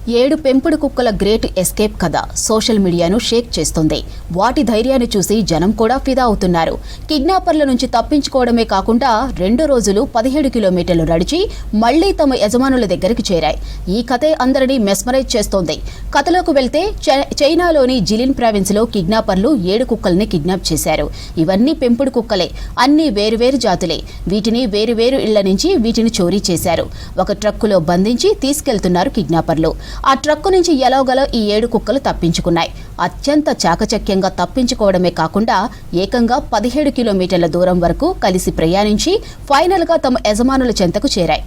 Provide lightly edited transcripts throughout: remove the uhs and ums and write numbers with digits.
7 పెంపుడు కుక్కల great escape కథ సోషల్ మీడియాను షేక్ చేస్తుంది. వాటి ధైర్యాన్ని చూసి జనం కూడా ఫిదా అవుతున్నారు. కిడ్నాపర్ల నుంచి తప్పించుకోవడమే కాకుండా 2 రోజులు 17 కిలోమీటర్లు నడిచి మళ్లీ తమ యజమానుల దగ్గరికి చేరాయి. ఈ కథే అందరినీ మెస్మరైజ్ చేస్తోంది. కథలోకి వెళ్తే చైనాలోని జిలిన్ ప్రావిన్స్ లో కిడ్నాపర్లు 7 కుక్కల్ని కిడ్నాప్ చేశారు. ఇవన్నీ పెంపుడు కుక్కలే, అన్ని వేరువేరు జాతులే. వీటిని వేరువేరు ఇళ్ల నుంచి వీటిని చోరీ చేశారు. ఒక ట్రక్కులో బంధించి తీసుకెళ్తున్నారు కిడ్నాపర్లు. ఆ ట్రక్కు నుంచి ఎలాగోలా ఈ 7 కుక్కలు తప్పించుకున్నాయి. అత్యంత చాకచక్యంగా తప్పించుకోవడమే కాకుండా ఏకంగా 17 కిలోమీటర్ల దూరం వరకు కలిసి ప్రయాణించి ఫైనల్ గా తమ యజమానుల చెంతకు చేరాయి.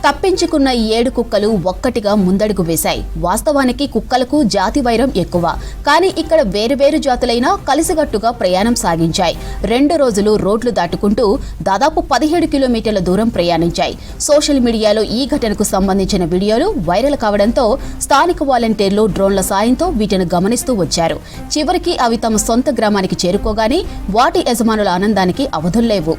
తప్పించుకున్న ఈ 7 కుక్కలు ఒక్కటిగా ముందడుగు వేశాయి. వాస్తవానికి కుక్కలకు జాతి వైరం ఎక్కువ, కానీ ఇక్కడ వేరువేరు జాతులైనా కలిసిగట్టుగా ప్రయాణం సాగించాయి. 2 రోజులు రోడ్లు దాటుకుంటూ దాదాపు 17 కిలోమీటర్ల దూరం ప్రయాణించాయి. సోషల్ మీడియాలో ఈ ఘటనకు సంబంధించిన వీడియోలు వైరల్ కావడంతో స్థానిక వాలంటీర్లు డ్రోన్ల సాయంతో వీటిని గమనిస్తూ వచ్చారు. చివరికి అవి తమ సొంత గ్రామానికి చేరుకోగానే వాటి యజమానుల ఆనందానికి అవధుల్లేవు.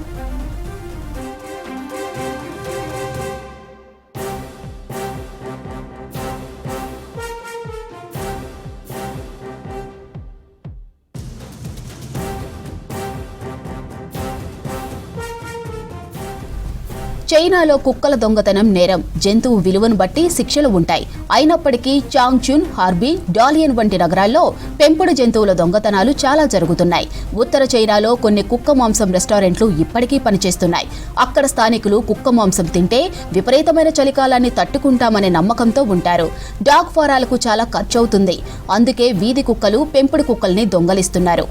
చైనాలో కుక్కల దొంగతనం నేరం. జంతువు విలువను బట్టి శిక్షలు ఉంటాయి. అయినప్పటికీ చాంగ్చున్, హార్బీ, డాలియన్ వంటి నగరాల్లో పెంపుడు జంతువుల దొంగతనాలు చాలా జరుగుతున్నాయి. ఉత్తర చైనాలో కొన్ని కుక్క మాంసం రెస్టారెంట్లు ఇప్పటికీ పనిచేస్తున్నాయి. అక్కడ స్థానికులు కుక్క మాంసం తింటే విపరీతమైన చలికాలాన్ని తట్టుకుంటామనే నమ్మకంతో ఉంటారు. డాగ్ ఫారాలకు చాలా ఖర్చవుతుంది. అందుకే వీధి కుక్కలు పెంపుడు కుక్కల్ని దొంగలిస్తున్నారు.